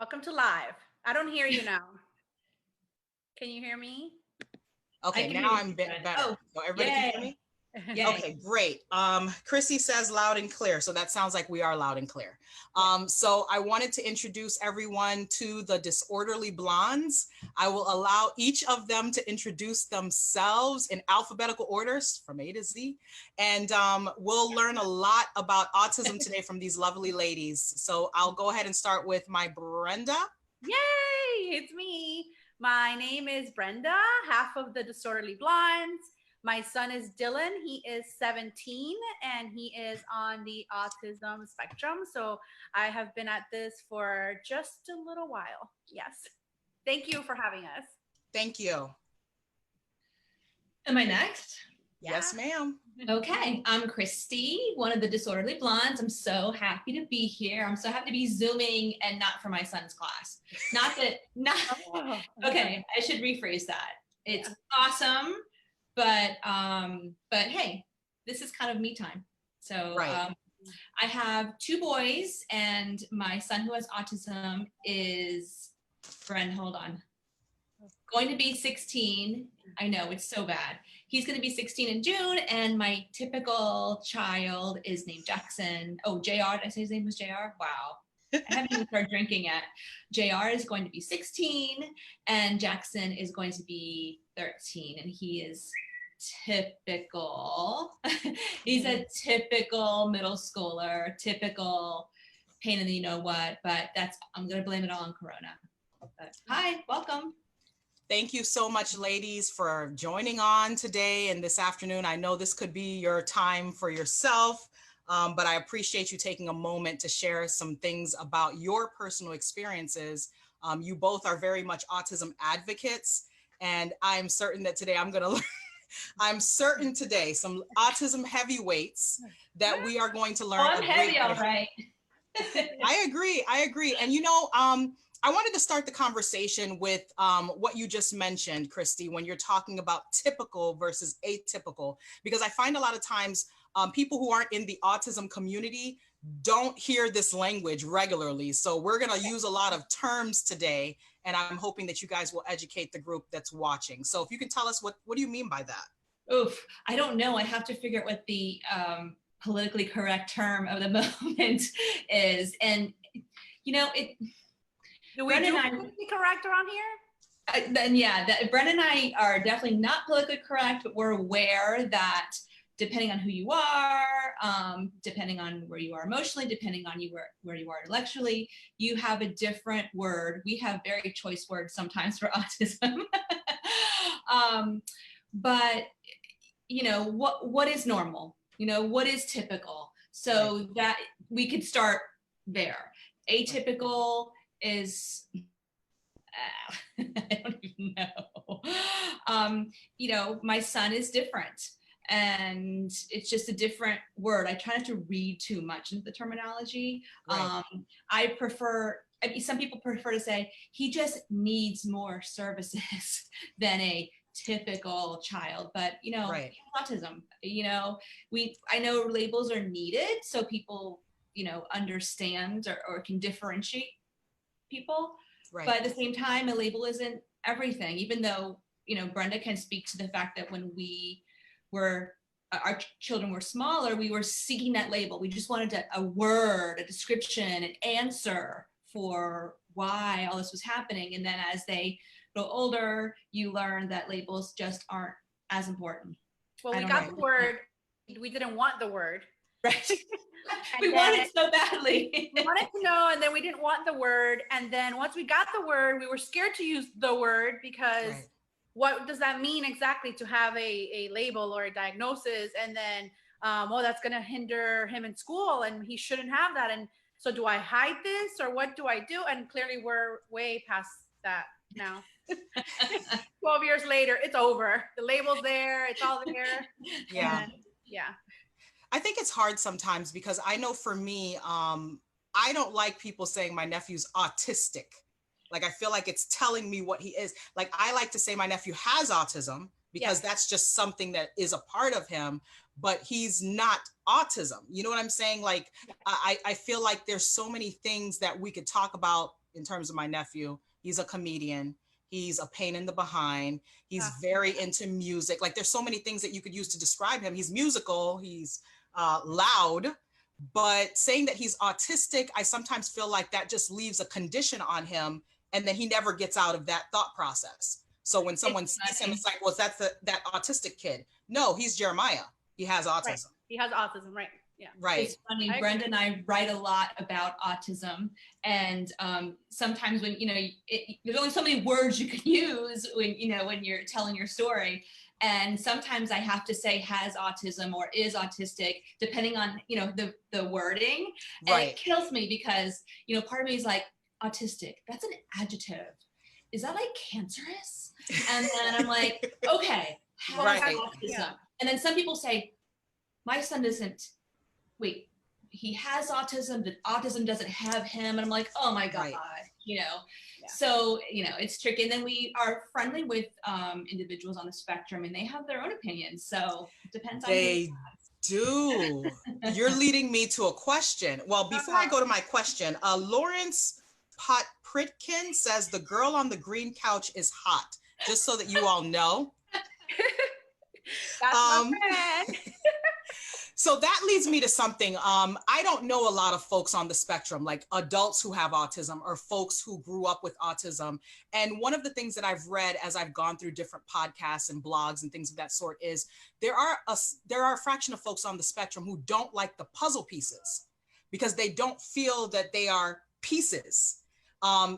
Welcome to live. I don't hear you now. Can you hear me? Okay, now I'm better. Oh, so everybody can hear me? Yay. Okay, great. Chrissy says loud and clear. So that sounds like we are loud and clear. So I wanted to introduce everyone to the Disorderly Blondes. I will allow each of them to introduce themselves in alphabetical orders from A to Z. And we'll learn a lot about autism today from these lovely ladies. So I'll go ahead and start with my Brenda. Yay, it's me. My name is Brenda, half of the Disorderly Blondes. My son is Dylan. He is 17 and he is on the autism spectrum. So I have been at this for just a little while. Yes. Thank you for having us. Thank you. Am I next? Yes, ma'am. Okay, I'm Christy, one of the Disorderly Blondes. I'm so happy to be here. I'm so happy to be Zooming and not for my son's class. Okay, I should rephrase that. It's awesome, but hey, this is kind of me time. So I have 2 boys, and my son who has autism is, hold on, going to be 16. I know, it's so bad. He's going to be 16 in June, and my typical child is named Jackson. Oh, JR, did I say his name was JR? Wow. I haven't even started drinking yet. JR is going to be 16, and Jackson is going to be 13, and he is typical. He's a typical middle schooler, typical pain in the you know what, but I'm going to blame it all on Corona. But, hi, welcome. Thank you so much, ladies, for joining on today and this afternoon. I know this could be your time for yourself, but I appreciate you taking a moment to share some things about your personal experiences. You both are very much autism advocates, and I'm certain that today I'm going to learn, I'm certain today some autism heavyweights that we are going to learn. Oh, I'm heavy, all right. I agree. And you know, I wanted to start the conversation with what you just mentioned, Christy, when you're talking about typical versus atypical, because I find a lot of times people who aren't in the autism community don't hear this language regularly. So we're going to use a lot of terms today, and I'm hoping that you guys will educate the group that's watching. So if you can tell us, what do you mean by that? Oof, I don't know. I have to figure out what the politically correct term of the moment is. And, you know, do we do politically correct around here? Then yeah, Brenda and I are definitely not politically correct, but we're aware that depending on who you are, depending on where you are emotionally, depending on where you are intellectually, you have a different word. We have very choice words sometimes for autism. But you know, what is normal? You know, what is typical? So that we could start there. Atypical is, I don't even know. You know, my son is different, and it's just a different word. I try not to read too much into the terminology. I prefer, I mean, some people prefer to say he just needs more services than a typical child, but you know, autism, you know, I know labels are needed so people, you know, understand or can differentiate people, but at the same time, a label isn't everything. Even though, you know, Brenda can speak to the fact that when we were, our children were smaller, we were seeking that label. We just wanted a word, a description, an answer for why all this was happening. And then as they grow older, you learn that labels just aren't as important. Well, we got the word. We didn't want the word. Right. We wanted so badly. We wanted to know, and then we didn't want the word. And then once we got the word, we were scared to use the word because what does that mean exactly to have a label or a diagnosis? And then, well, that's going to hinder him in school and he shouldn't have that. And so do I hide this or what do I do? And clearly we're way past that now. 12 years later, it's over. The label's there. It's all there. Yeah. And, yeah. I think it's hard sometimes because I know for me, I don't like people saying my nephew's autistic. Like, I feel like it's telling me what he is. Like, I like to say my nephew has autism because that's just something that is a part of him, but he's not autism. You know what I'm saying? Like, I feel like there's so many things that we could talk about in terms of my nephew. He's a comedian. He's a pain in the behind. He's very into music. Like there's so many things that you could use to describe him. He's musical, he's loud, but saying that he's autistic, I sometimes feel like that just leaves a condition on him, and then he never gets out of that thought process. So when someone sees him, it's like, well, that's that autistic kid. No, he's Jeremiah. He has autism. Right. He has autism, right? Yeah. Right. It's funny. Brenda and I write a lot about autism, and sometimes when there's only so many words you can use when you're telling your story, and sometimes I have to say has autism or is autistic depending on the wording. And right. It kills me because part of me is like, autistic, that's an adjective. Is that like cancerous? And then I'm like, okay, has autism. Yeah. And then some people say, my son doesn't. Wait, he has autism, but autism doesn't have him. And I'm like, oh my God, Yeah. So, it's tricky. And then we are friendly with individuals on the spectrum, and they have their own opinions. So it depends on They do. You're leading me to a question. Well, before I go to my question, Lawrence Pritkin says the girl on the green couch is hot, just so that you all know. That's my friend. So that leads me to something. I don't know a lot of folks on the spectrum, like adults who have autism or folks who grew up with autism. And one of the things that I've read as I've gone through different podcasts and blogs and things of that sort is there are a fraction of folks on the spectrum who don't like the puzzle pieces because they don't feel that they are pieces.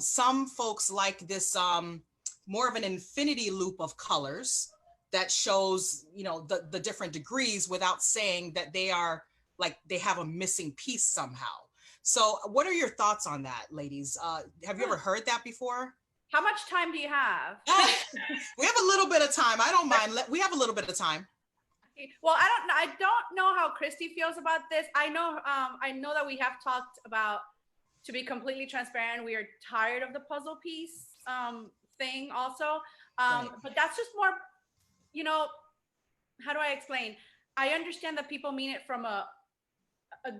Some folks like this more of an infinity loop of colors that shows, the different degrees without saying that they are like, they have a missing piece somehow. So what are your thoughts on that, ladies? Have you ever heard that before? How much time do you have? We have a little bit of time. I don't mind. We have a little bit of time. Well, I don't know how Christy feels about this. I know that we have talked about, to be completely transparent, we are tired of the puzzle piece thing also. But that's just more, how do I explain? I understand that people mean it from a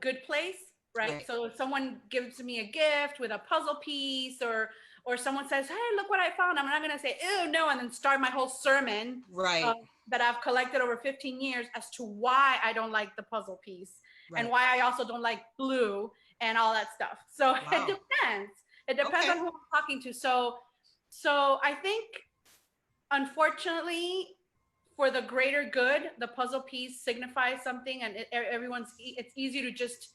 good place, right? So if someone gives me a gift with a puzzle piece or someone says, hey, look what I found, I'm not going to say, ew, no, and then start my whole sermon that I've collected over 15 years as to why I don't like the puzzle piece and why I also don't like blue and all that stuff. So it depends. It depends on who I'm talking to. So I think, unfortunately, for the greater good, the puzzle piece signifies something, and it's easy to just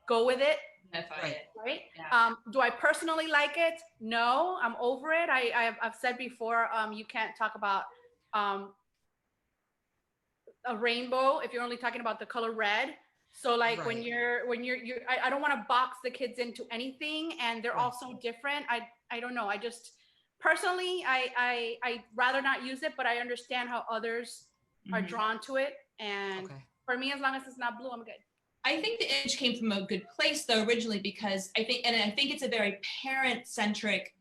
go with it. Right? Yeah. Do I personally like it? No, I'm over it. I've said before, you can't talk about a rainbow if you're only talking about the color red. So like when you're I don't want to box the kids into anything, and they're all so different. I don't know. I just personally, I rather not use it, but I understand how others are drawn to it. And for me, as long as it's not blue, I'm good. I think the image came from a good place though originally, because I think it's a very parent-centric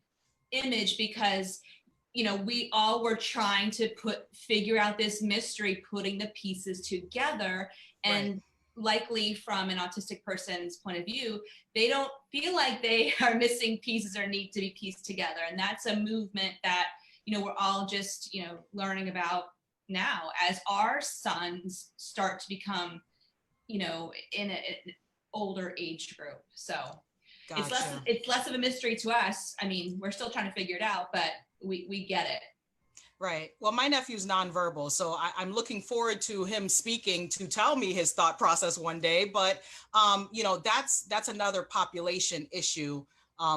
image, because we all were trying to figure out this mystery, putting the pieces together, and likely from an autistic person's point of view, they don't feel like they are missing pieces or need to be pieced together. And that's a movement that, we're all just, learning about now as our sons start to become, in an older age group. So it's less of a mystery to us. I mean, we're still trying to figure it out, but we get it. Right. Well, my nephew's nonverbal, so I'm looking forward to him speaking to tell me his thought process one day. But, that's another population issue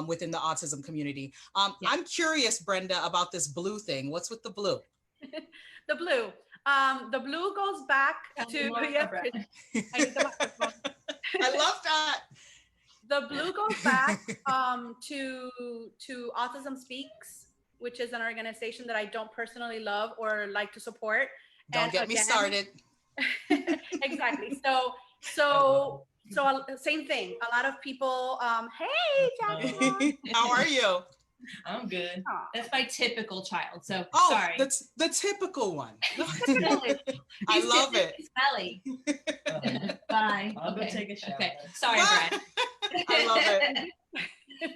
within the autism community. I'm curious, Brenda, about this blue thing. What's with the blue? The blue. The blue goes back to. I love that. The blue goes back to Autism Speaks, which is an organization that I don't personally love or like to support. Don't get me started. Exactly. So same thing. A lot of people, hey, Jackie. How are you? I'm good. Aww. That's my typical child. So sorry. That's the typical one. I love it. Smelly. Bye. I'll go take a shower. Okay. Sorry, Brad. I love it.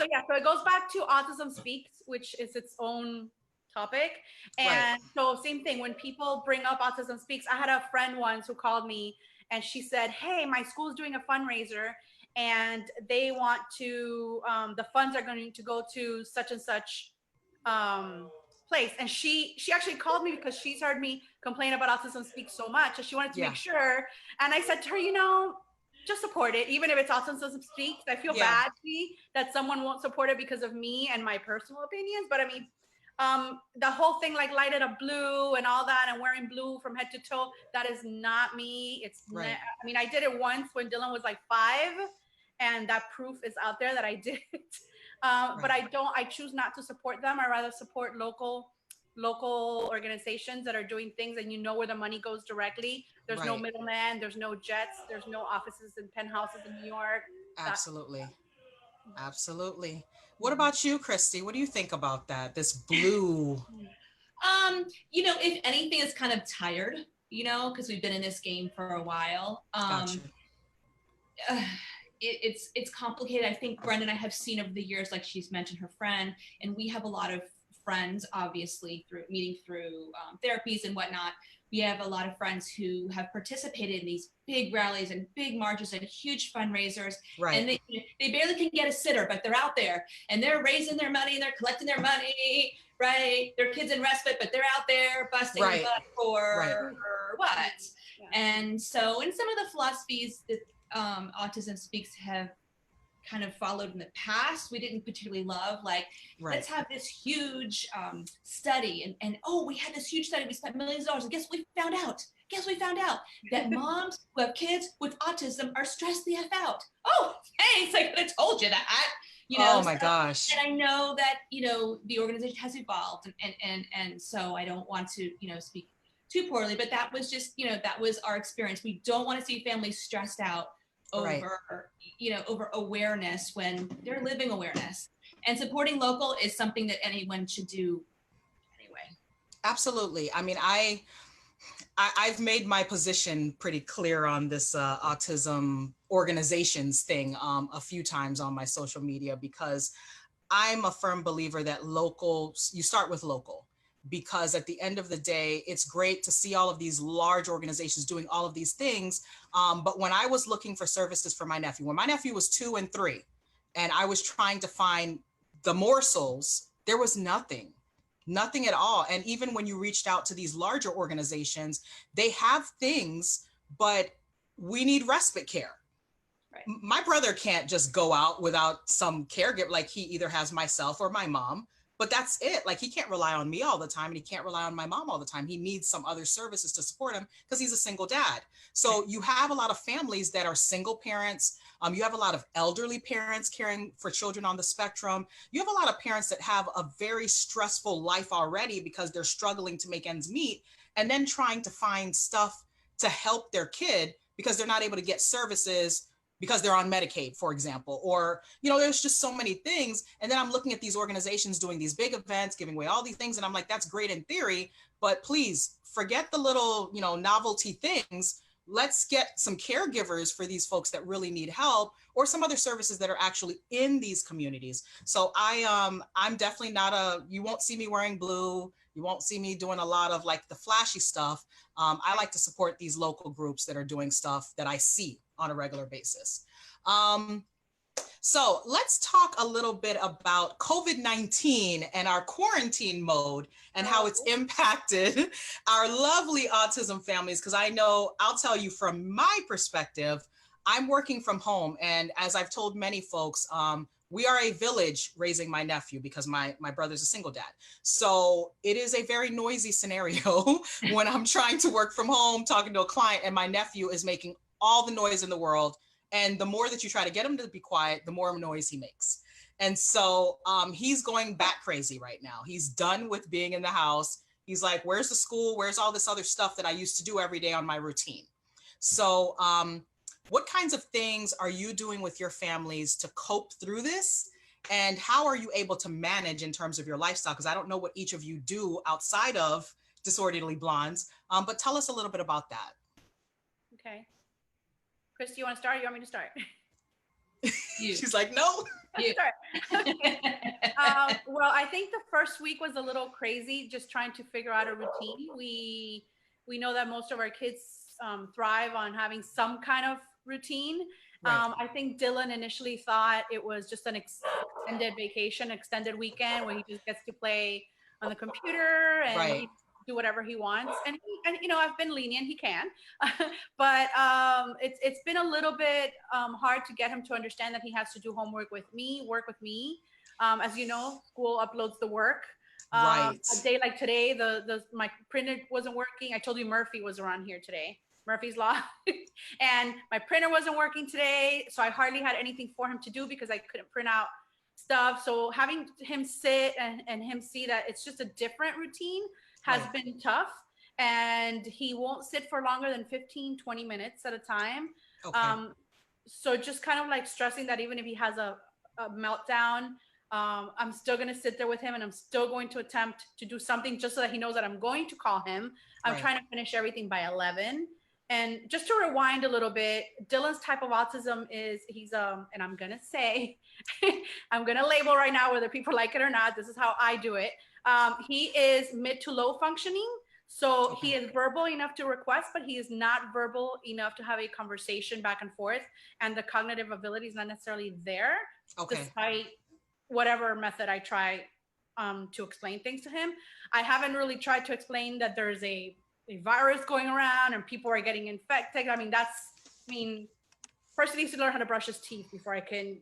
So yeah, so it goes back to Autism Speaks, which is its own topic. And so same thing, when people bring up Autism Speaks, I had a friend once who called me and she said, hey, my school's doing a fundraiser and they want to, the funds are going to go to such and such place. And she actually called me because she's heard me complain about Autism Speaks so much, and she wanted to make sure. And I said to her, you know, just support it, even if it's Autism Speaks. I feel badly that someone won't support it because of me and my personal opinions, but I mean, the whole thing like lighted up blue and all that and wearing blue from head to toe, that is not me. It's I mean, I did it once when Dylan was like 5, and that proof is out there that I did it. But I choose not to support them. I rather support local organizations that are doing things, and you know where the money goes directly. There's no middleman, there's no jets, there's no offices and penthouses in New York. Absolutely. Absolutely. What about you, Christy? What do you think about that? This blue? You know, if anything, it's kind of tired, you know, because we've been in this game for a while. Gotcha. It's complicated. I think Brenda and I have seen over the years, like she's mentioned her friend, and we have a lot of friends, obviously, through meeting through therapies and whatnot. We have a lot of friends who have participated in these big rallies and big marches and huge fundraisers. And they barely can get a sitter, but they're out there and they're raising their money and they're collecting their money, right? Their kids in respite, but they're out there busting their butt for what? And so in some of the philosophies that Autism Speaks have kind of followed in the past, we didn't particularly love, like, let's have this huge study, and oh, we had this huge study, we spent millions of dollars, and guess what we found out? That moms who have kids with autism are stressed the F out. Oh, thanks, I could have told you that. You know, oh my gosh. And I know that, you know, the organization has evolved, and so I don't want to, you know, speak too poorly, but that was just, you know, that was our experience. We don't want to see families stressed out over, you know, over awareness when they're living awareness. And supporting local is something that anyone should do anyway. Absolutely. I mean, I've made my position pretty clear on this autism organizations thing a few times on my social media, because I'm a firm believer that you start with local. Because at the end of the day, it's great to see all of these large organizations doing all of these things. But when I was looking for services for my nephew, when my nephew was 2 and 3, and I was trying to find the morsels, there was nothing at all. And even when you reached out to these larger organizations, they have things, but we need respite care. My brother can't just go out without some caregiver, like he either has myself or my mom. But that's it. Like, he can't rely on me all the time, and he can't rely on my mom all the time. He needs some other services to support him because he's a single dad. So you have a lot of families that are single parents. You have a lot of elderly parents caring for children on the spectrum. You have a lot of parents that have a very stressful life already because they're struggling to make ends meet, and then trying to find stuff to help their kid because they're not able to get services because they're on Medicaid, for example, or, you know, there's just so many things. And then I'm looking at these organizations doing these big events, giving away all these things. And I'm like, that's great in theory, but please forget the little, you know, novelty things. Let's get some caregivers for these folks that really need help, or some other services that are actually in these communities. So I'm definitely not you won't see me wearing blue. You won't see me doing a lot of like the flashy stuff. I like to support these local groups that are doing stuff that I see on a regular basis. So let's talk a little bit about COVID-19 and our quarantine mode and how it's impacted our lovely autism families. Because I know, I'll tell you from my perspective, I'm working from home. And as I've told many folks, we are a village raising my nephew because my brother's a single dad. So it is a very noisy scenario when I'm trying to work from home, talking to a client, and my nephew is making all the noise in the world. And the more that you try to get him to be quiet, the more noise he makes. And so he's going bat crazy right now. He's done with being in the house. He's like, where's the school? Where's all this other stuff that I used to do every day on my routine? So what kinds of things are you doing with your families to cope through this? And how are you able to manage in terms of your lifestyle? Because I don't know what each of you do outside of Disorderly Blondes, but tell us a little bit about that. Okay. Chris, do you want to start or you want me to start? She's like, no. Well, I think the first week was a little crazy, just trying to figure out a routine. We know that most of our kids thrive on having some kind of routine. Right. I think Dylan initially thought it was just an extended vacation, extended weekend where he just gets to play on the computer and right. Do whatever he wants. And you know, I've been lenient, he can, but it's been a little bit hard to get him to understand that he has to do homework with me, work with me. As you know, school uploads the work. Right. A day like today, my printer wasn't working. I told you Murphy was around here today. Murphy's Law. And my printer wasn't working today. So I hardly had anything for him to do because I couldn't print out stuff. So having him sit and him see that it's just a different routine has right. been tough. And he won't sit for longer than 15, 20 minutes at a time. Okay. So just kind of like stressing that even if he has a meltdown, I'm still going to sit there with him and I'm still going to attempt to do something just so that he knows that I'm going to call him. I'm right. trying to finish everything by 11. And just to rewind a little bit, Dylan's type of autism is he's, and I'm going to say, I'm going to label right now, whether people like it or not, this is how I do it. He is mid to low functioning. So okay. He is verbal enough to request, but he is not verbal enough to have a conversation back and forth. And the cognitive ability is not necessarily there, okay. despite whatever method I try to explain things to him. I haven't really tried to explain that there's a virus going around and people are getting infected. First he needs to learn how to brush his teeth before I can,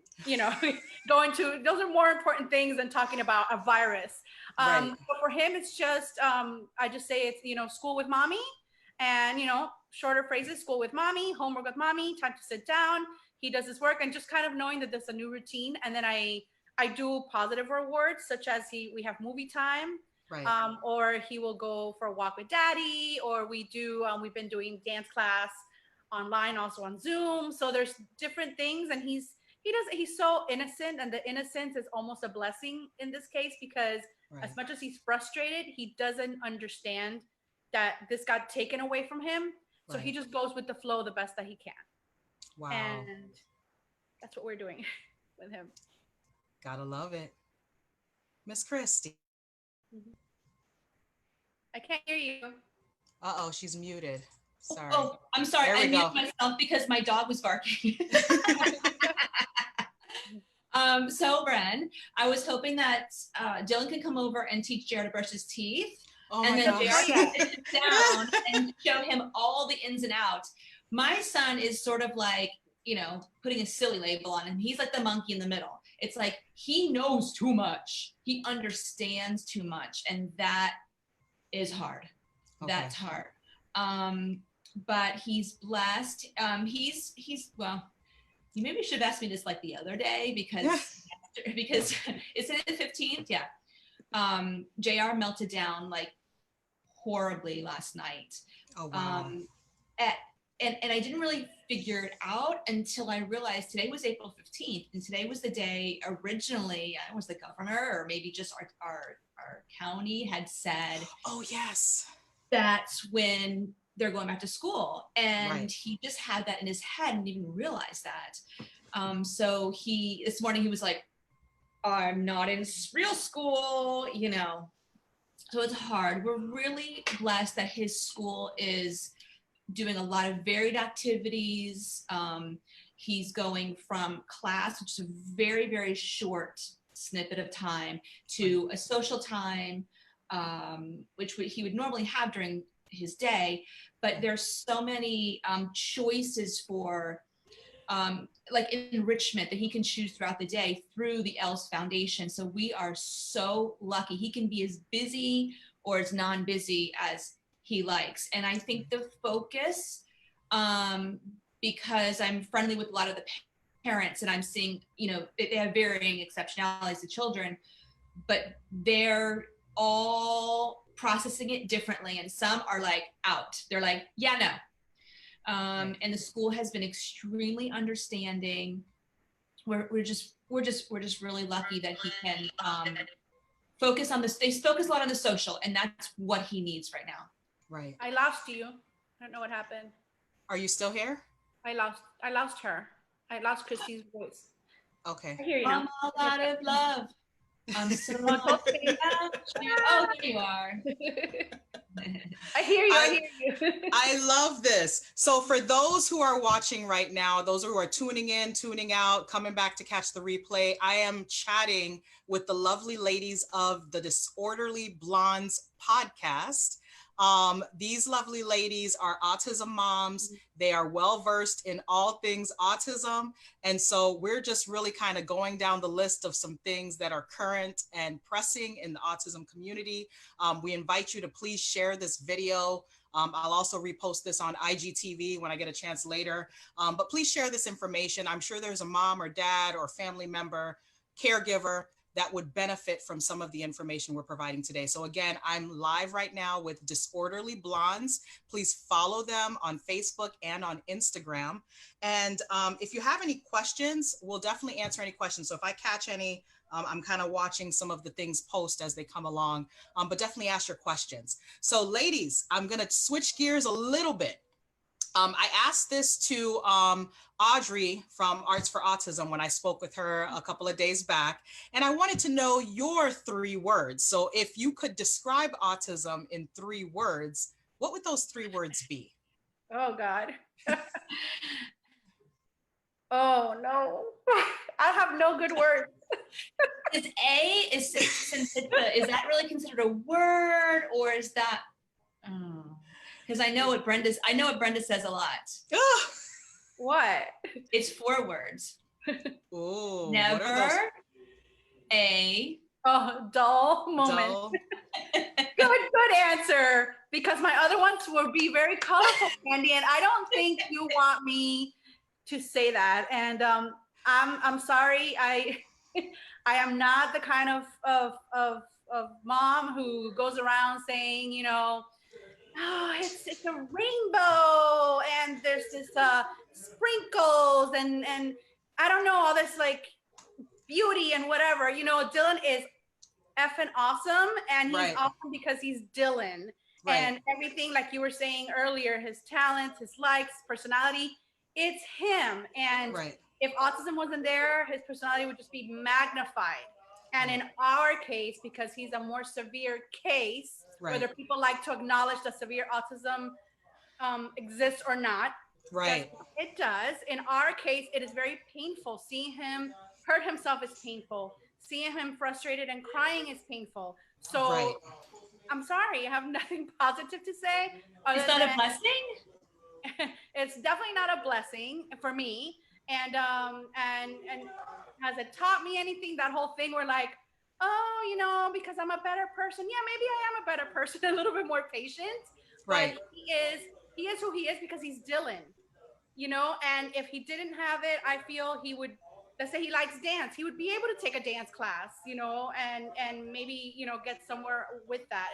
go into, those are more important things than talking about a virus. Right. But for him, it's just, I just say it's, school with mommy and, shorter phrases, school with mommy, homework with mommy, time to sit down. He does his work and just kind of knowing that there's a new routine. And then I do positive rewards, such as we have movie time. Right. Or he will go for a walk with daddy, or we've been doing dance class online, also on Zoom. So there's different things, and he's so innocent, and the innocence is almost a blessing in this case, because right. as much as he's frustrated, he doesn't understand that this got taken away from him. So right. he just goes with the flow the best that he can. Wow. And that's what we're doing with him. Gotta love it. Miss Christy. Mm-hmm. I can't hear you. Uh-oh, she's muted. Sorry. Oh, I'm sorry. I muted myself because my dog was barking. So, Bren, I was hoping that Dylan could come over and teach JR to brush his teeth. Oh, and then JR could sit down and show him all the ins and outs. My son is sort of like, putting a silly label on him. He's like the monkey in the middle. It's like he knows too much. He understands too much. And that is hard. Okay. That's hard. But he's blessed. Well, you maybe should have asked me this like the other day because it's the 15th. Yeah. JR melted down like horribly last night. Oh, wow. And I didn't really figure it out until I realized today was April 15th, and today was the day originally, I was the governor or maybe just our county had said, oh yes, that's when they're going back to school. And right. he just had that in his head and didn't even realize that. So this morning he was like, I'm not in real school, so it's hard. We're really blessed that his school is doing a lot of varied activities. He's going from class, which is a very, very short snippet of time, to a social time, which he would normally have during his day. But there's so many choices for like enrichment that he can choose throughout the day through the ELS Foundation. So we are so lucky. He can be as busy or as non-busy as he likes. And I think the focus, because I'm friendly with a lot of the parents and I'm seeing, they have varying exceptionalities of children, but they're all processing it differently. And some are like out. They're like, yeah, no. And the school has been extremely understanding. We're just really lucky that he can focus on this. They focus a lot on the social, and that's what he needs right now. Right. I lost you. I don't know what happened. Are you still here? I lost her. I lost Christy's voice. Okay. I hear you. I'm all out of love. I'm so about you. Oh, there you are. I hear you. I hear you. I love this. So for those who are watching right now, those who are tuning in, tuning out, coming back to catch the replay, I am chatting with the lovely ladies of the Disorderly Blondes podcast. These lovely ladies are autism moms. They are well-versed in all things autism. And so we're just really kind of going down the list of some things that are current and pressing in the autism community. We invite you to please share this video. I'll also repost this on IGTV when I get a chance later. But please share this information. I'm sure there's a mom or dad or family member, caregiver that would benefit from some of the information we're providing today. So again, I'm live right now with Disorderly Blondes. Please follow them on Facebook and on Instagram. And if you have any questions, we'll definitely answer any questions. So if I catch any, I'm kind of watching some of the things post as they come along, but definitely ask your questions. So ladies, I'm going to switch gears a little bit. I asked this to Audrey from Arts for Autism when I spoke with her a couple of days back, and I wanted to know your 3 words. So if you could describe autism in 3 words, what would those 3 words be? Oh God. Oh no. I have no good words. Is that really considered a word, or is that? Because I know what Brenda says a lot. What? It's 4 words. Ooh, never a dull moment. Dull. Good answer, because my other ones would be very colorful, Candy, and I don't think you want me to say that. And I'm sorry, I am not the kind of mom who goes around saying, you know, oh, it's a rainbow and there's this sprinkles and I don't know, all this like beauty and whatever. You know, Dylan is effing awesome, and he's awesome because he's Dylan. And everything, like you were saying earlier, his talents, his likes, personality, it's him. And if autism wasn't there, his personality would just be magnified. And in our case, because he's a more severe case, whether people like to acknowledge that severe autism exists or not, it does. In our case, it is very painful. Seeing him hurt himself is painful. Seeing him frustrated and crying is painful. So I'm sorry, I have nothing positive to say. It's not a blessing? It's definitely not a blessing for me. And has it taught me anything? That whole thing where like, oh, you know, because I'm a better person. Yeah, maybe I am a better person, a little bit more patient. But he is who he is because he's Dylan, you know? And if he didn't have it, I feel he would, let's say he likes dance, he would be able to take a dance class, you know, and maybe, you know, get somewhere with that.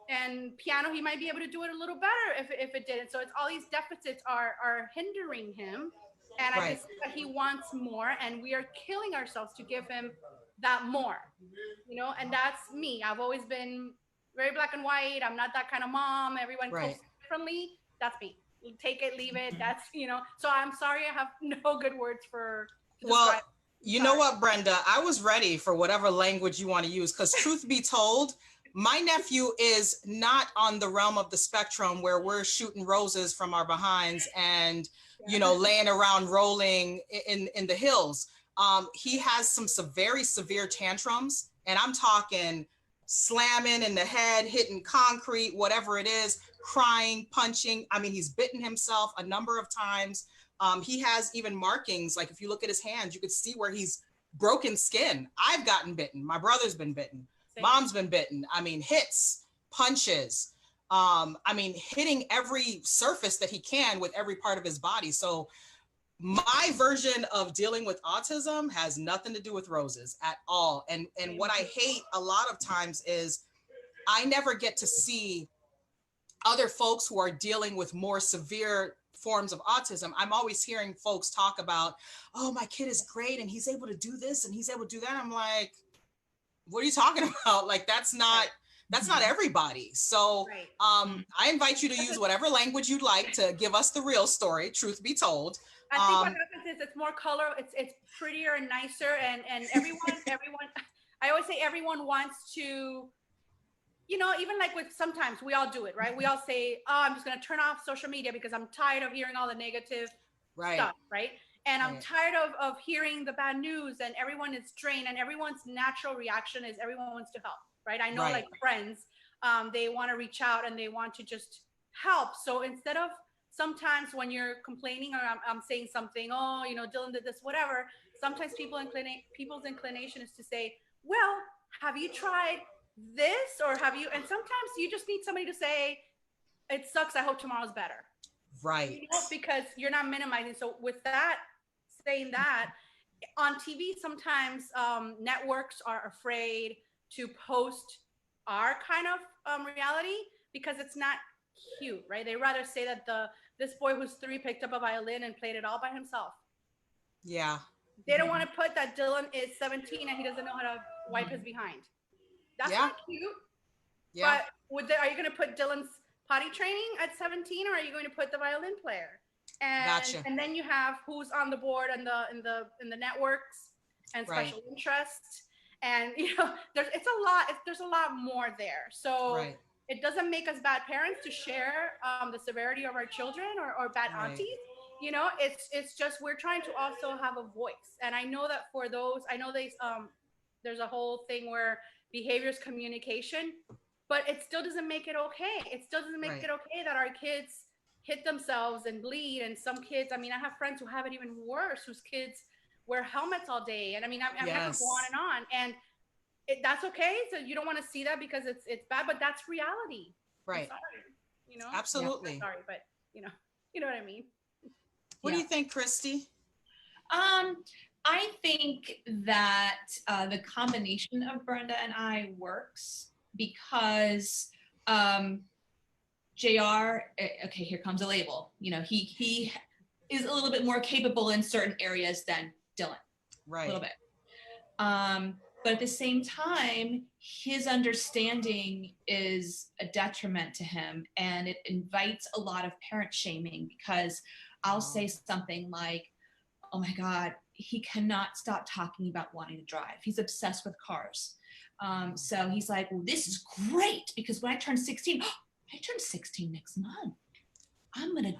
And piano, he might be able to do it a little better if it didn't. So it's all these deficits are hindering him. And I just think that he wants more, and we are killing ourselves to give him that more, you know. And that's me. I've always been very black and white. I'm not that kind of mom. Everyone copes differently. That's me. Take it, leave it. That's, you know. So I'm sorry, I have no good words for. Well, you know what, Brenda? I was ready for whatever language you want to use, because truth be told, my nephew is not on the realm of the spectrum where we're shooting roses from our behinds and, you know, laying around rolling in the hills. He has some very severe tantrums, and I'm talking slamming in the head, hitting concrete, whatever it is, crying, punching. I mean, he's bitten himself a number of times. He has even markings. Like if you look at his hands, you could see where he's broken skin. I've gotten bitten. My brother's been bitten. Mom's been bitten. I mean, hits, punches. I mean, hitting every surface that he can with every part of his body. So my version of dealing with autism has nothing to do with roses at all. And what I hate a lot of times is I never get to see other folks who are dealing with more severe forms of autism. I'm always hearing folks talk about, oh, my kid is great and he's able to do this and he's able to do that. I'm like, what are you talking about? Like, that's not everybody. So I invite you to use whatever language you'd like to give us the real story, truth be told. I think what happens is it's more color. It's prettier and nicer, and everyone. I always say everyone wants to. You know, even like with sometimes we all do it, right? We all say, "Oh, I'm just gonna turn off social media because I'm tired of hearing all the negative stuff," right? And I'm tired of hearing the bad news, and everyone is drained, and everyone's natural reaction is everyone wants to help, right? I know like friends, they want to reach out and they want to just help. So instead of sometimes when you're complaining or I'm saying something, oh, you know, Dylan did this, whatever. Sometimes people's inclination is to say, well, have you tried this or have you? And sometimes you just need somebody to say, it sucks. I hope tomorrow's better. Right. You know, because you're not minimizing. So with that, saying that on TV, sometimes networks are afraid to post our kind of reality because it's not cute, right? They rather say that this boy who's 3 picked up a violin and played it all by himself. Yeah. They don't want to put that Dylan is 17 and he doesn't know how to wipe his behind. That's not cute. Yeah. But are you going to put Dylan's potty training at 17 or are you going to put the violin player? And then you have who's on the board and in the networks and special interests. And you know, there's a lot more there. So it doesn't make us bad parents to share the severity of our children or bad aunties. You know, it's just we're trying to also have a voice. And I know that for those, there's a whole thing where behavior is communication, but it still doesn't make it okay. It still doesn't make it okay that our kids hit themselves and bleed. And some kids, I mean, I have friends who have it even worse, whose kids wear helmets all day. And I mean, I can go on and on. And that's okay. So you don't want to see that because it's bad, but that's reality. Right. You know? Absolutely. Yeah, sorry, but you know what I mean? What do you think, Christy? I think that the combination of Brenda and I works because JR, okay, here comes a label. You know, he is a little bit more capable in certain areas than Dylan. Right. A little bit. But at the same time, his understanding is a detriment to him, and it invites a lot of parent shaming because I'll say something like, oh my God, he cannot stop talking about wanting to drive. He's obsessed with cars. So he's like, well, this is great because when I turn 16, I turn 16 next month. I'm going to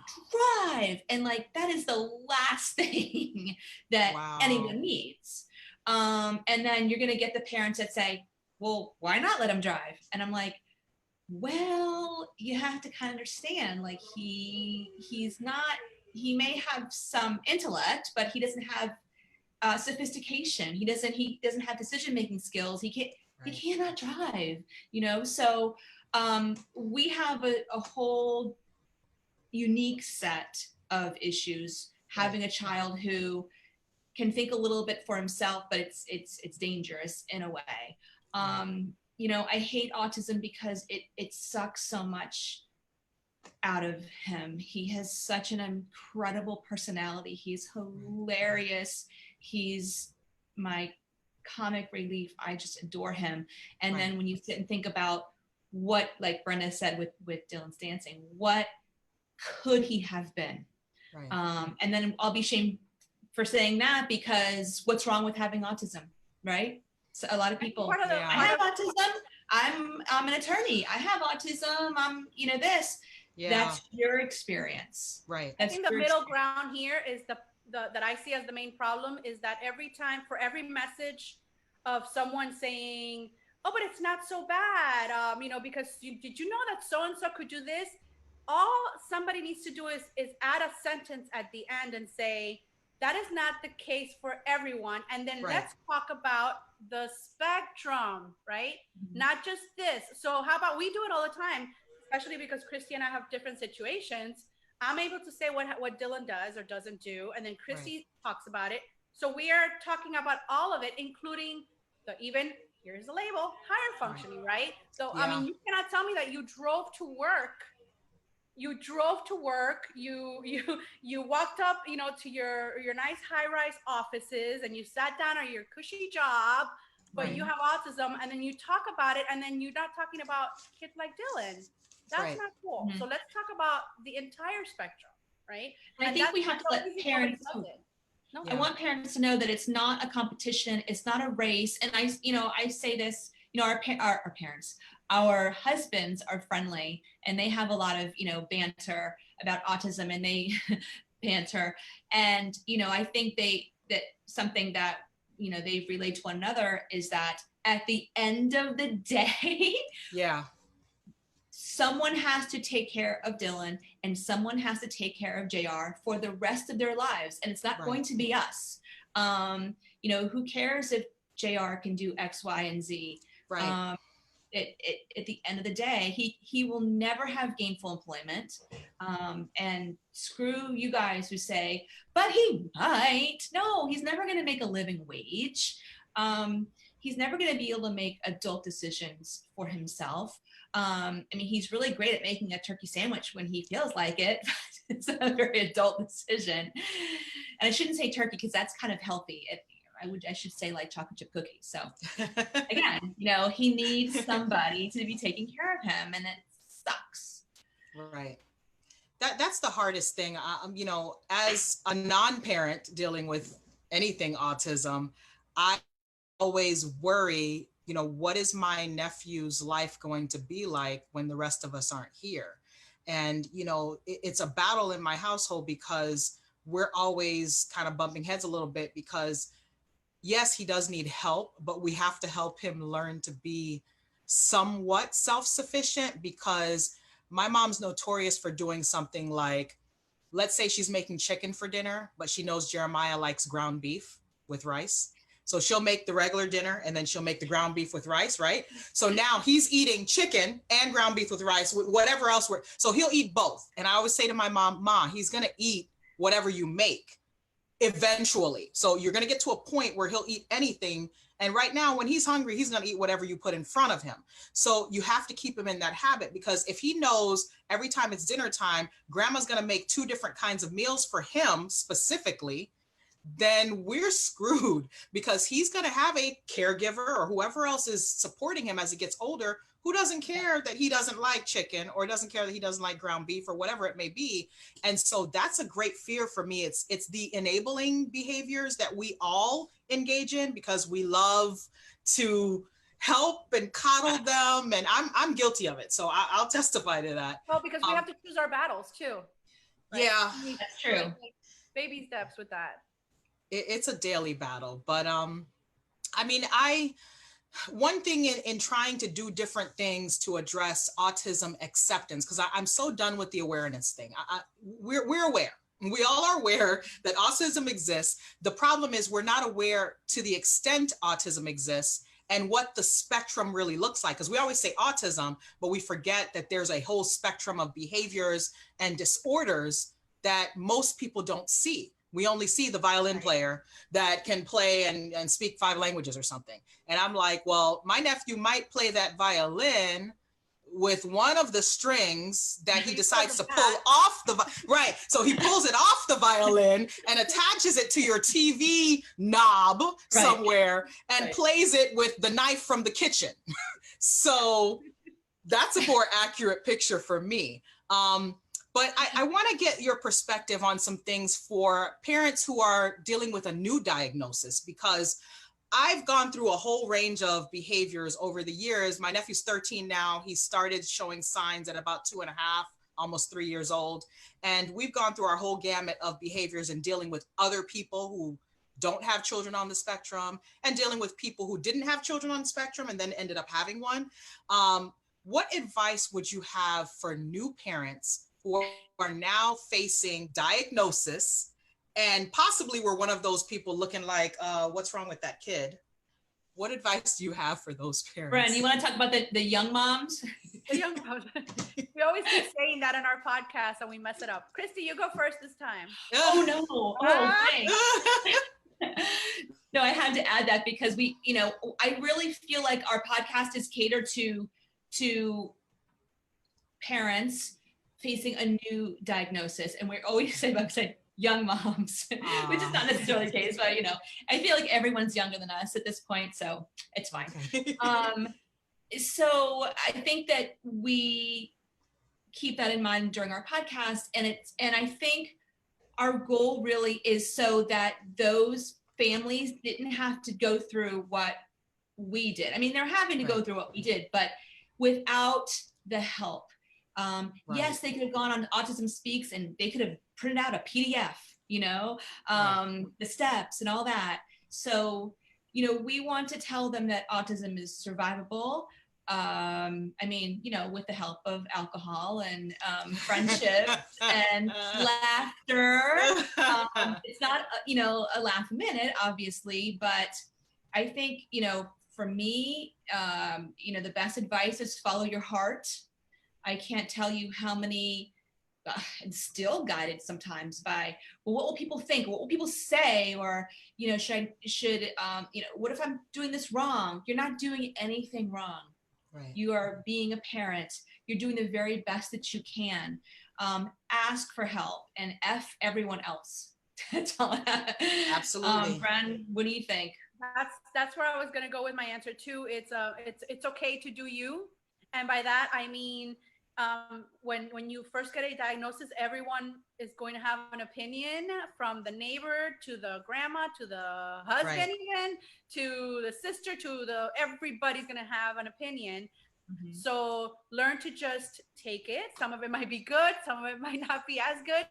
drive. And like, that is the last thing that anyone needs. And then you're going to get the parents that say, well, why not let him drive? And I'm like, well, you have to kind of understand, like he's not, he may have some intellect, but he doesn't have sophistication. He doesn't have decision-making skills. He cannot drive, you know? So we have a whole unique set of issues having a child who can think a little bit for himself, but it's dangerous in a way. You know, I hate autism because it sucks so much out of him. He has such an incredible personality. He's hilarious. He's my comic relief. I just adore him. And then when you sit and think about what, like Brenda said with Dylan's dancing, what could he have been? And then I'll be shamed for saying that because what's wrong with having autism, right? So a lot of people, I have autism. I'm an attorney. I have autism. I'm, you know, this. That's your experience. Right. I think the middle ground here is the that I see as the main problem is that every time for every message of someone saying, oh, but it's not so bad, you know, because did you know that so-and-so could do this? All somebody needs to do is add a sentence at the end and say, that is not the case for everyone. And then let's talk about the spectrum, right? Not just this. So how about we do it all the time, especially because Christy and I have different situations. I'm able to say what Dylan does or doesn't do, and then Christy talks about it. So we are talking about all of it, including here's the label, higher functioning, right? So, I mean, you cannot tell me that you drove to work. You walked up, you know, to your nice high-rise offices and you sat down at your cushy job, but you have autism, and then you talk about it, and then you're not talking about kids like Dylan. That's not cool. So let's talk about the entire spectrum, right? And I think we have to let parents know. No. I want parents to know that it's not a competition, it's not a race. And I say this, our parents, our husbands are friendly and they have a lot of, banter about autism, and they banter. And, I think that something that, they relate to one another is that at the end of the day, someone has to take care of Dylan and someone has to take care of JR for the rest of their lives. And it's not going to be us. Who cares if JR can do X, Y, and Z? Right. At the end of the day, he will never have gainful employment. And screw you guys who say, but he might. No, he's never going to make a living wage. He's never going to be able to make adult decisions for himself. He's really great at making a turkey sandwich when he feels like it. It's a very adult decision. And I shouldn't say turkey because that's kind of healthy. I should say like chocolate chip cookies. So again, he needs somebody to be taking care of him, and it sucks. Right. That's the hardest thing. As a non-parent dealing with anything autism, I always worry, what is my nephew's life going to be like when the rest of us aren't here? And, it's a battle in my household because we're always kind of bumping heads a little bit because yes, he does need help, but we have to help him learn to be somewhat self-sufficient, because my mom's notorious for doing something like, let's say she's making chicken for dinner, but she knows Jeremiah likes ground beef with rice. So she'll make the regular dinner and then she'll make the ground beef with rice, right? So now he's eating chicken and ground beef with rice with whatever else. So he'll eat both. And I always say to my mom, he's gonna eat whatever you make eventually. So you're gonna get to a point where he'll eat anything. And right now, when he's hungry, he's gonna eat whatever you put in front of him. So you have to keep him in that habit, because if he knows every time it's dinner time, grandma's gonna make 2 different kinds of meals for him specifically, then we're screwed, because he's going to have a caregiver or whoever else is supporting him as he gets older who doesn't care that he doesn't like chicken, or doesn't care that he doesn't like ground beef, or whatever it may be. And so that's a great fear for me. It's the enabling behaviors that we all engage in because we love to help and coddle them, and I'm guilty of it. So I'll testify to that. Well, because we have to choose our battles too. Right? Yeah, that's true. Like baby steps with that. It's a daily battle, but one thing in trying to do different things to address autism acceptance, because I'm so done with the awareness thing. We're aware. We all are aware that autism exists. The problem is we're not aware to the extent autism exists and what the spectrum really looks like. Because we always say autism, but we forget that there's a whole spectrum of behaviors and disorders that most people don't see. We only see the violin player that can play and speak 5 languages or something. And I'm like, well, my nephew might play that violin with one of the strings that he decides to pull off right. So he pulls it off the violin and attaches it to your TV knob somewhere and plays it with the knife from the kitchen. So that's a more accurate picture for me. But I want to get your perspective on some things for parents who are dealing with a new diagnosis, because I've gone through a whole range of behaviors over the years. My nephew's 13 now. He started showing signs at about 2.5, almost 3 years old. And we've gone through our whole gamut of behaviors and dealing with other people who don't have children on the spectrum, and dealing with people who didn't have children on the spectrum and then ended up having one. What advice would you have for new parents who are now facing diagnosis and possibly were one of those people looking like, what's wrong with that kid? What advice do you have for those parents? Bren, you want to talk about the young moms? The young moms. We always keep saying that in our podcast and we mess it up. Christy, you go first this time. Oh, no. Oh, thanks. No, I had to add that because I really feel like our podcast is catered to parents facing a new diagnosis. And we're always saying young moms, which is not necessarily the case, but I feel like everyone's younger than us at this point, so it's fine. So I think that we keep that in mind during our podcast, and I think our goal really is so that those families didn't have to go through what we did. I mean, they're having to go through what we did, but without the help. Yes, they could have gone on Autism Speaks and they could have printed out a PDF, you know, the steps and all that. So, you know, we want to tell them that autism is survivable. I mean, you know, with the help of alcohol and friendship and laughter. It's not, you know, a laugh a minute, obviously, but I think, you know, for me, you know, the best advice is follow your heart. I can't tell you how many, and still guided sometimes by, well, what will people think? What will people say? Or, you know, should, you know, what if I'm doing this wrong? You're not doing anything wrong. Right. You are being a parent. You're doing the very best that you can. Ask for help and F everyone else. That's all. Absolutely. Bren, what do you think? That's where I was going to go with my answer too. It's okay to do you. And by that, I mean, when you first get a diagnosis, everyone is going to have an opinion, from the neighbor to the grandma to the husband, even to the sister everybody's going to have an opinion. Mm-hmm. So learn to just take it. Some of it might be good, some of it might not be as good,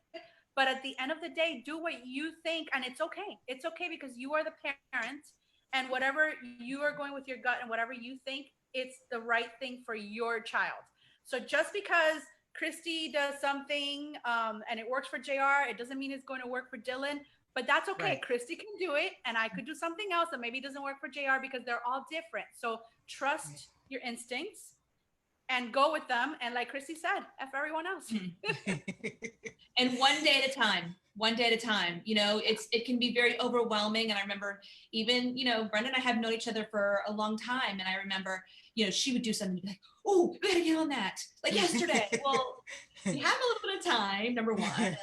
but at the end of the day, do what you think, and it's okay. It's okay because you are the parent, and whatever you are going with your gut and whatever you think, it's the right thing for your child. So just because Christy does something and it works for JR, it doesn't mean it's going to work for Dylan, but that's okay. Right. Christy can do it and I could do something else that maybe doesn't work for JR, because they're all different. So trust your instincts and go with them. And like Christy said, F everyone else. And one day at a time. One day at a time. You know, it can be very overwhelming. And I remember even, you know, Brenda and I have known each other for a long time. And I remember, you know, she would do something, be like, oh, we gotta get on that. Like yesterday. Well, you have a little bit of time, number one.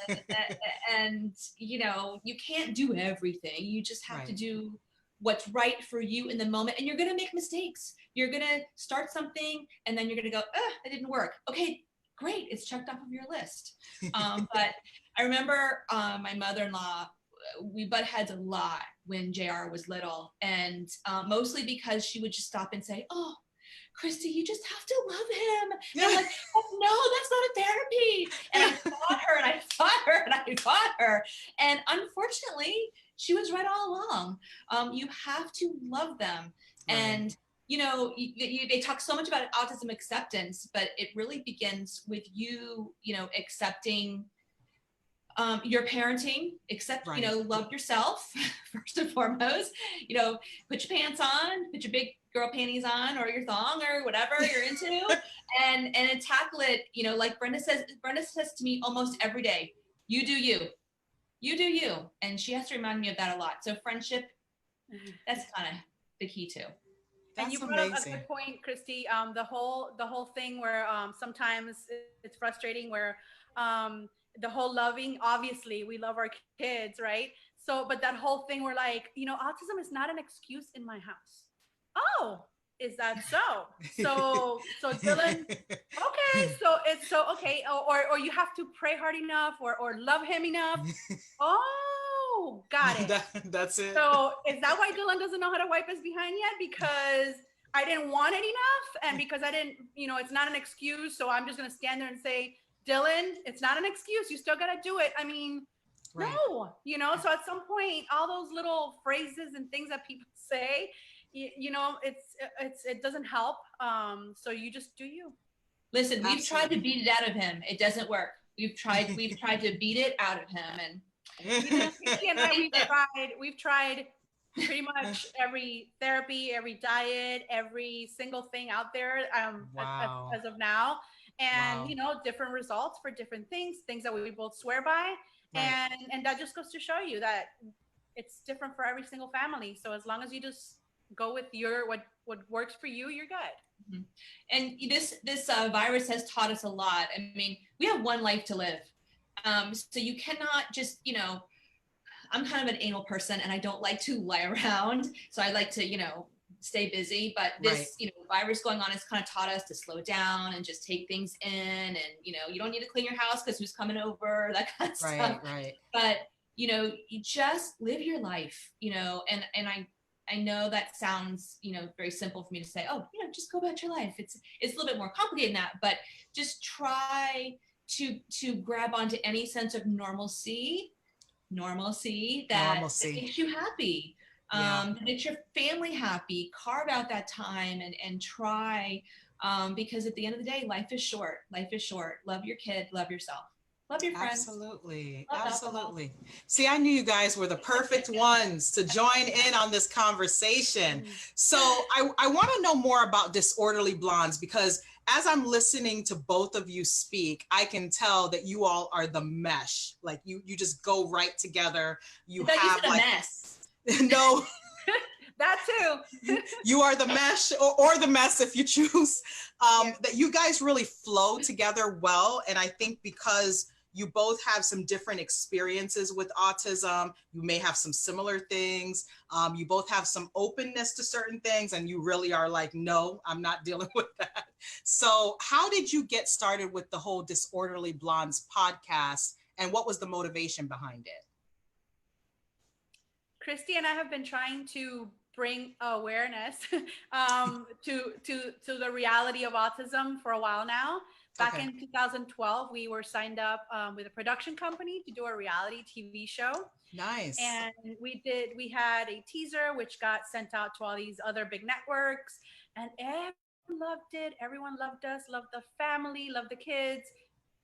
And, you know, you can't do everything. You just have to do what's right for you in the moment. And you're going to make mistakes. You're going to start something and then you're going to go, that didn't work. Okay, great. It's checked off of your list. But I remember my mother-in-law, we butt heads a lot when JR was little. And mostly because she would just stop and say, oh, Christy, you just have to love him. And I'm like, oh, no, that's not a therapy. And I fought her and I fought her and I fought her. And unfortunately, she was right all along. You have to love them. Right. And, you know, they talk so much about autism acceptance, but it really begins with you, you know, accepting your parenting, you know, love yourself first and foremost, you know, put your pants on, put your big girl panties on or your thong or whatever you're into and tackle it, you know, like Brenda says to me almost every day, you do you. You do you. And she has to remind me of that a lot. So friendship, that's kind of the key too. That's and you brought up a good point, Christy. The whole thing where sometimes it's frustrating where the whole loving, obviously we love our kids, right? So, but that whole thing where like, you know, autism is not an excuse in my house. Oh, is that so? So Dylan, okay, so it's so okay, or you have to pray hard enough or love him enough. Oh, got it. That's it. So is that why Dylan doesn't know how to wipe his behind yet? Because I didn't want it enough, and because I didn't, you know, it's not an excuse. So I'm just gonna stand there and say, Dylan, it's not an excuse. You still gotta do it. I mean, no, you know. So at some point, all those little phrases and things that people say, you know, it doesn't help. So you just do you. Listen, we've tried to beat it out of him. It doesn't work. We've tried to beat it out of him, and you know, Christy and I, we've tried pretty much every therapy, every diet, every single thing out there as of now, and you know, different results for different things that we both swear by, and that just goes to show you that it's different for every single family. So as long as you just go with what works for you, you're good. Mm-hmm. And this virus has taught us a lot. I mean, we have one life to live. So you cannot just, you know, I'm kind of an anal person and I don't like to lie around. So I like to, you know, stay busy, but this, you know, virus going on has kind of taught us to slow down and just take things in, and, you know, you don't need to clean your house because who's coming over, that kind of stuff. But, you know, you just live your life, you know, and I know that sounds, you know, very simple for me to say, oh, you know, just go about your life. It's a little bit more complicated than that, but just try to grab onto any sense of normalcy that makes you happy, that makes your family happy. Carve out that time and try, because at the end of the day, life is short. Love your kid, love yourself, love your friends. Absolutely. See, I knew you guys were the perfect ones to join in on this conversation. So I want to know more about Disorderly Blondes, because as I'm listening to both of you speak, I can tell that you all are the mesh. Like you just go right together. You have like a mess. No. That too. You are the mesh or the mess if you choose. That you guys really flow together well. And I think because you both have some different experiences with autism, you may have some similar things. You both have some openness to certain things, and you really are like, no, I'm not dealing with that. So how did you get started with the whole Disorderly Blondes podcast, and what was the motivation behind it? Christy and I have been trying to bring awareness to the reality of autism for a while now. Back in 2012, we were signed up with a production company to do a reality TV show. Nice. And we had a teaser which got sent out to all these other big networks, and everyone loved it. Everyone loved us, loved the family, loved the kids,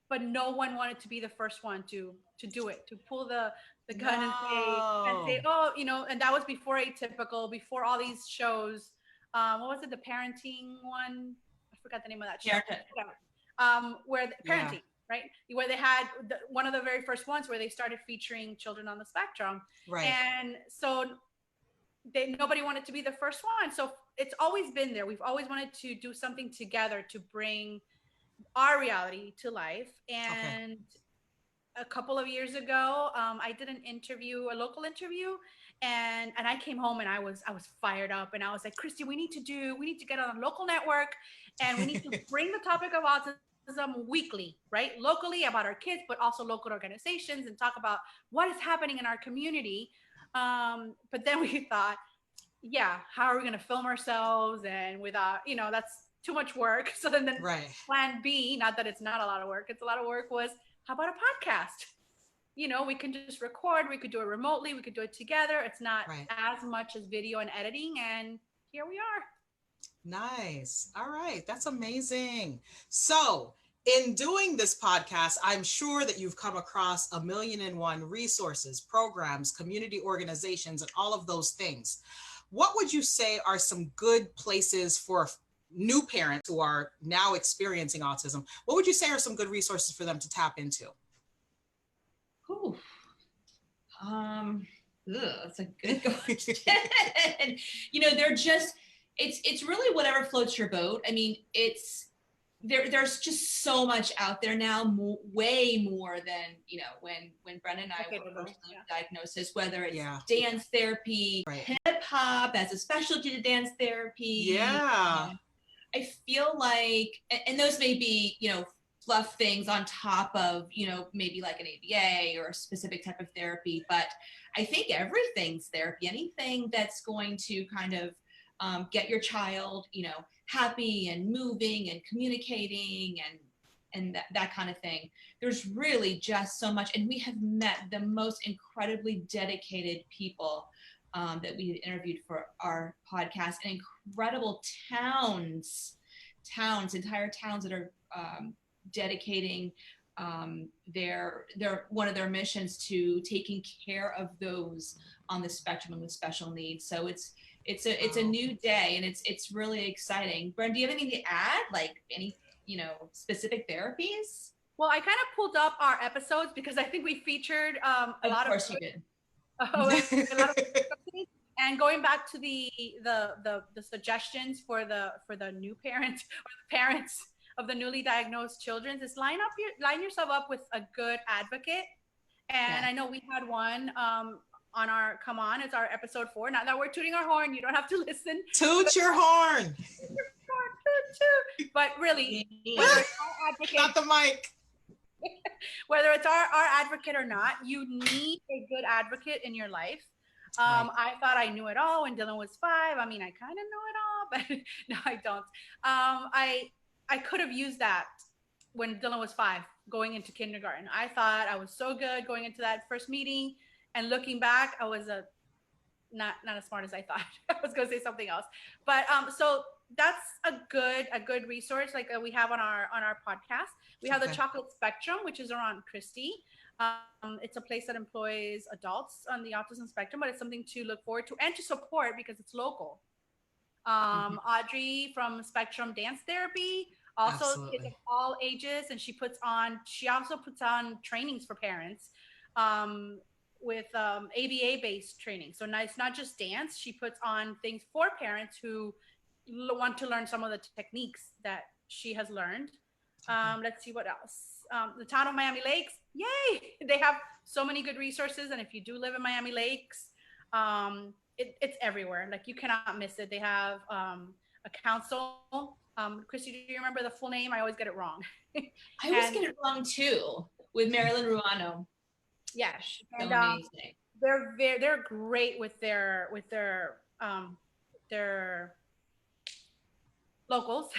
but no one wanted to be the first one to do it, to pull the gun and say, oh, you know, and that was before Atypical, before all these shows. What was it? The parenting one? I forgot the name of that show. Where the parenting, right? Where they had one of the very first ones where they started featuring children on the spectrum. Right. And so nobody wanted to be the first one. So it's always been there. We've always wanted to do something together to bring our reality to life. And a couple of years ago, I did a local interview, and I came home and I was fired up, and I was like, Christy, we need to get on a local network, and we need to bring the topic of autism weekly, right? Locally about our kids, but also local organizations, and talk about what is happening in our community. But then we thought, how are we going to film ourselves? And without, you know, that's too much work. So then plan B, not that it's not a lot of work, it's a lot of work, was how about a podcast? You know, we can just record, we could do it remotely, we could do it together. It's not as much as video and editing, and here we are. Nice. All right. That's amazing. So in doing this podcast, I'm sure that you've come across 1,000,001 resources, programs, community organizations, and all of those things. What would you say are some good places for new parents who are now experiencing autism? What would you say are some good resources for them to tap into? Ooh. That's a good question. You know, they're just, it's really whatever floats your boat. I mean, there's just so much out there now, way more than, you know, when Brenda and I were first diagnosis, whether it's dance therapy, hip hop as a specialty to dance therapy. I feel like, and those may be, you know, fluff things on top of, you know, maybe like an ABA or a specific type of therapy, but I think everything's therapy. Anything that's going to kind of get your child, you know, happy and moving and communicating and that kind of thing. There's really just so much, and we have met the most incredibly dedicated people that we interviewed for our podcast, and incredible entire towns that are dedicating their one of their missions to taking care of those on the spectrum and with special needs. So it's a new day, and it's really exciting. Brenda, do you have anything to add? Like any, you know, specific therapies? Well, I kind of pulled up our episodes because I think we featured a lot of. Of course you did. And going back to the suggestions for the new parents or the parents of the newly diagnosed children is line yourself up with a good advocate. And I know we had one on our Come On. It's our episode 4. Not that we're tooting our horn. You don't have to listen. Toot your horn. But really, whether it's our advocate, not the mic. Whether it's our advocate or not, you need a good advocate in your life. Right. I thought I knew it all when Dylan was 5. I mean, I kind of know it all, but no, I don't. I could have used that when Dylan was 5, going into kindergarten. I thought I was so good going into that first meeting, and looking back, I was not as smart as I thought. I was going to say something else, but so that's a good resource like we have on our podcast. We have the Chocolate Spectrum, which is around Christy. It's a place that employs adults on the autism spectrum, but it's something to look forward to and to support because it's local. Audrey from Spectrum Dance Therapy, also kids of all ages, and she also puts on trainings for parents with ABA based training. So it's not just dance. She puts on things for parents who want to learn some of the techniques that she has learned. Let's see what else. The town of Miami Lakes, yay! They have so many good resources, and if you do live in Miami Lakes, it's everywhere. Like you cannot miss it. They have a council. Christy, do you remember the full name? I always get it wrong. I always get it wrong too. With Marilyn Ruano. Yes, so and amazing. They're great with their locals.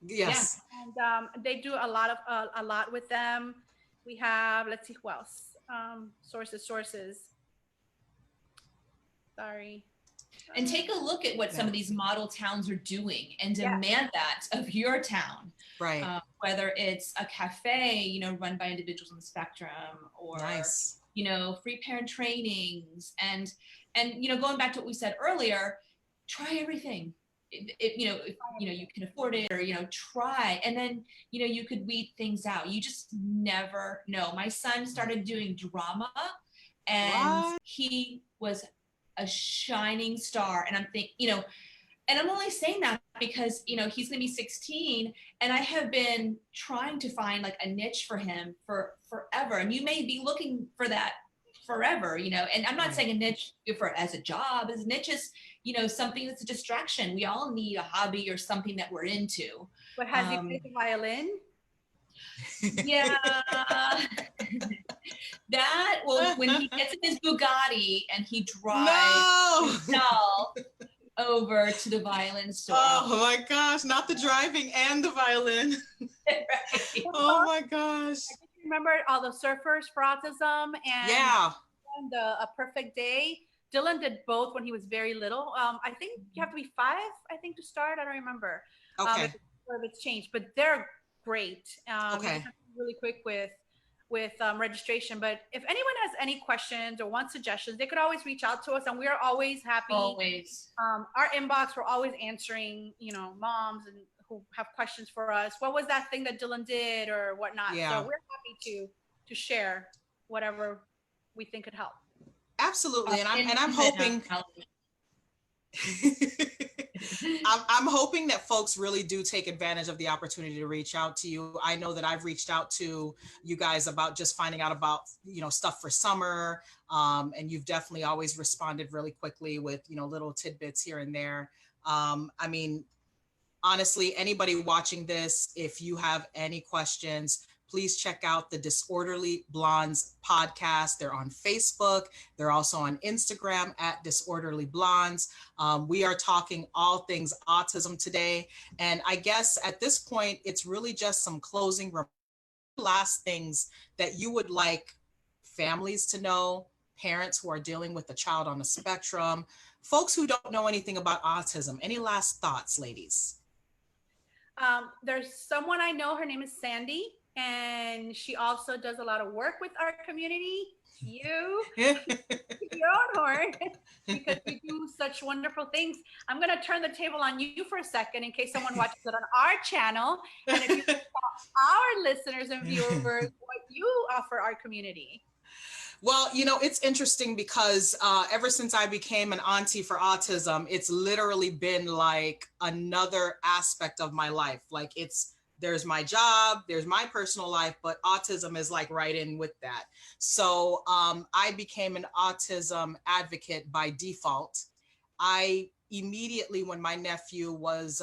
Yes. Yeah. And they do a lot with them. We have, let's see who else. Sources. Sorry. And take a look at what some of these model towns are doing and demand that of your town. Right. Whether it's a cafe, run by individuals on the spectrum, or free parent trainings, and going back to what we said earlier, try everything. If you can afford it, or try, and then you could weed things out. You just never know. My son started doing drama, and he was a shining star. And I'm thinking, and I'm only saying that because he's gonna be 16, and I have been trying to find like a niche for him for forever. And you may be looking for that forever, and I'm not saying a niche as a job. As a niche is something that's a distraction. We all need a hobby or something that we're into. But has he played the violin? Yeah. When he gets in his Bugatti and he drives himself over to the violin store. Oh my gosh, not the driving and the violin. Right. Oh my gosh. I remember all the surfers for autism and A Perfect Day. Dylan did both when he was very little. I think you have to be 5, to start. I don't remember. Okay. If it's changed, but they're great. Okay. Really quick with registration. But if anyone has any questions or wants suggestions, they could always reach out to us, and we're always happy. Always. Our inbox, we're always answering, moms and who have questions for us. What was that thing that Dylan did or whatnot? Yeah. So we're happy to share whatever we think could help. Absolutely. And I'm hoping I'm hoping that folks really do take advantage of the opportunity to reach out to you. I know that I've reached out to you guys about just finding out about, stuff for summer. And you've definitely always responded really quickly with, little tidbits here and there. I mean, honestly, anybody watching this, if you have any questions, please check out the Disorderly Blondes podcast. They're on Facebook. They're also on Instagram at Disorderly Blondes. We are talking all things autism today. And I guess at this point, it's really just some closing last things that you would like families to know, parents who are dealing with a child on the spectrum, folks who don't know anything about autism. Any last thoughts, ladies? There's someone I know, her name is Sandy. And she also does a lot of work with our community. You, your own horn, because you do such wonderful things. I'm going to turn the table on you for a second in case someone watches it on our channel. And if you tell our listeners and viewers what you offer our community. Well, it's interesting because ever since I became an auntie for autism, it's literally been like another aspect of my life. Like it's there's my job, there's my personal life, but autism is like right in with that. So I became an autism advocate by default. I immediately, when my nephew was,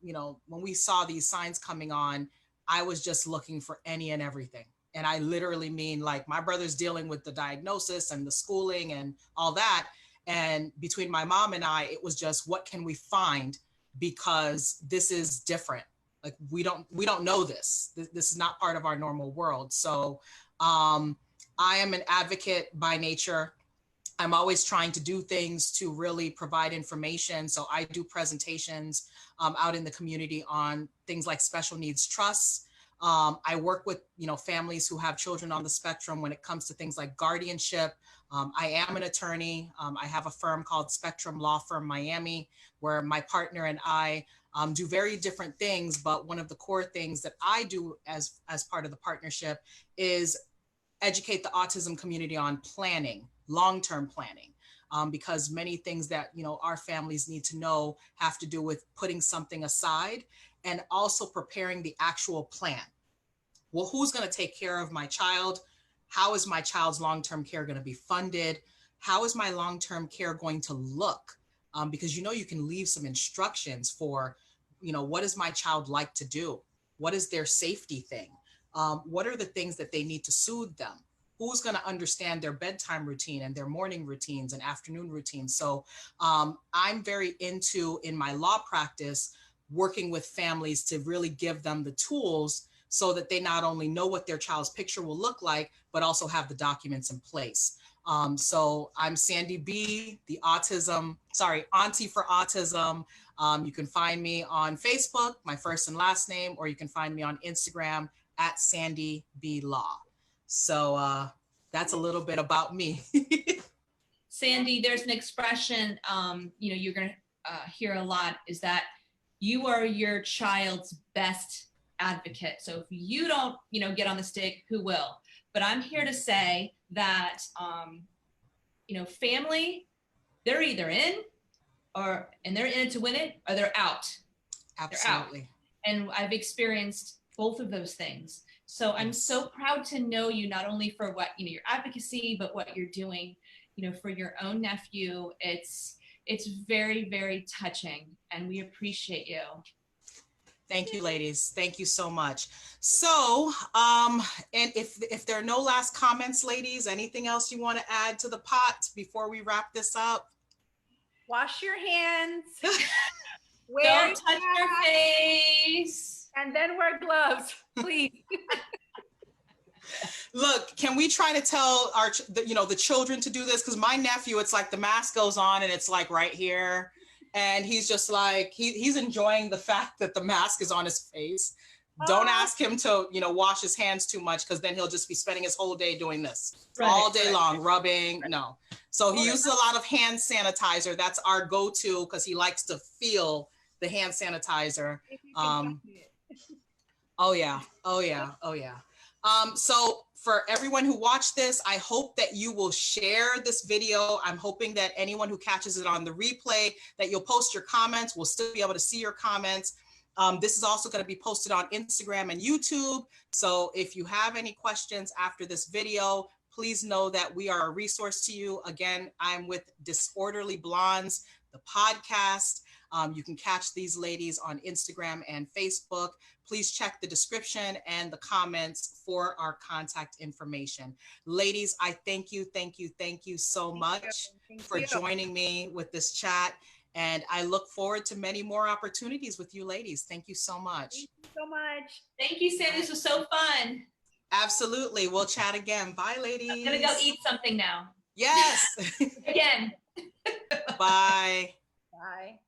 when we saw these signs coming on, I was just looking for any and everything. And I literally mean, like, my brother's dealing with the diagnosis and the schooling and all that. And between my mom and I, it was just, what can we find? Because this is different. Like, we don't know this. This is not part of our normal world. So I am an advocate by nature. I'm always trying to do things to really provide information. So I do presentations out in the community on things like special needs trusts. I work with, families who have children on the spectrum when it comes to things like guardianship. I am an attorney. I have a firm called Spectrum Law Firm Miami, where my partner and I do very different things. But one of the core things that I do as part of the partnership is educate the autism community on planning, long-term planning, because many things that, our families need to know have to do with putting something aside and also preparing the actual plan. Well, who's going to take care of my child? How is my child's long-term care going to be funded? How is my long-term care going to look? Because, you can leave some instructions for, what does my child like to do? What is their safety thing? What are the things that they need to soothe them? Who's going to understand their bedtime routine and their morning routines and afternoon routines? So I'm very into, in my law practice, working with families to really give them the tools so that they not only know what their child's picture will look like, but also have the documents in place. So I'm Sandy B, the Auntie for Autism. You can find me on Facebook, my first and last name, or you can find me on Instagram at Sandy B Law. So that's a little bit about me. Sandy, there's an expression, you're going to hear a lot, is that you are your child's best advocate. So if you don't, get on the stick, who will? But I'm here to say that, family, they're either in and they're in it to win it, or they're out. Absolutely. They're out. And I've experienced both of those things. So I'm so proud to know you, not only for what, your advocacy, but what you're doing, for your own nephew. It's very, very touching, and we appreciate you. Thank you, ladies. Thank you so much. So, and if there are no last comments, ladies, anything else you want to add to the pot before we wrap this up? Wash your hands. Don't touch your face. And then wear gloves, please. Look, can we try to tell the children to do this? Because my nephew, it's like the mask goes on and it's like right here. And he's just like, he's enjoying the fact that the mask is on his face. Don't ask him to, wash his hands too much, because then he'll just be spending his whole day doing this all day long, rubbing. No. So he uses a lot of hand sanitizer. That's our go-to, because he likes to feel the hand sanitizer. Oh yeah. So for everyone who watched this, I hope that you will share this video. I'm hoping that anyone who catches it on the replay, that you'll post your comments. We'll still be able to see your comments. This is also going to be posted on Instagram and YouTube. So if you have any questions after this video, please know that we are a resource to you. Again, I'm with Disorderly Blondes, the podcast. You can catch these ladies on Instagram and Facebook. Please check the description and the comments for our contact information. Ladies, I thank you so much for joining me with this chat. And I look forward to many more opportunities with you ladies. Thank you so much. Thank you so much. Thank you, Sandy. This was so fun. Absolutely. We'll chat again. Bye, ladies. I'm going to go eat something now. Yes. Again. Bye. Bye.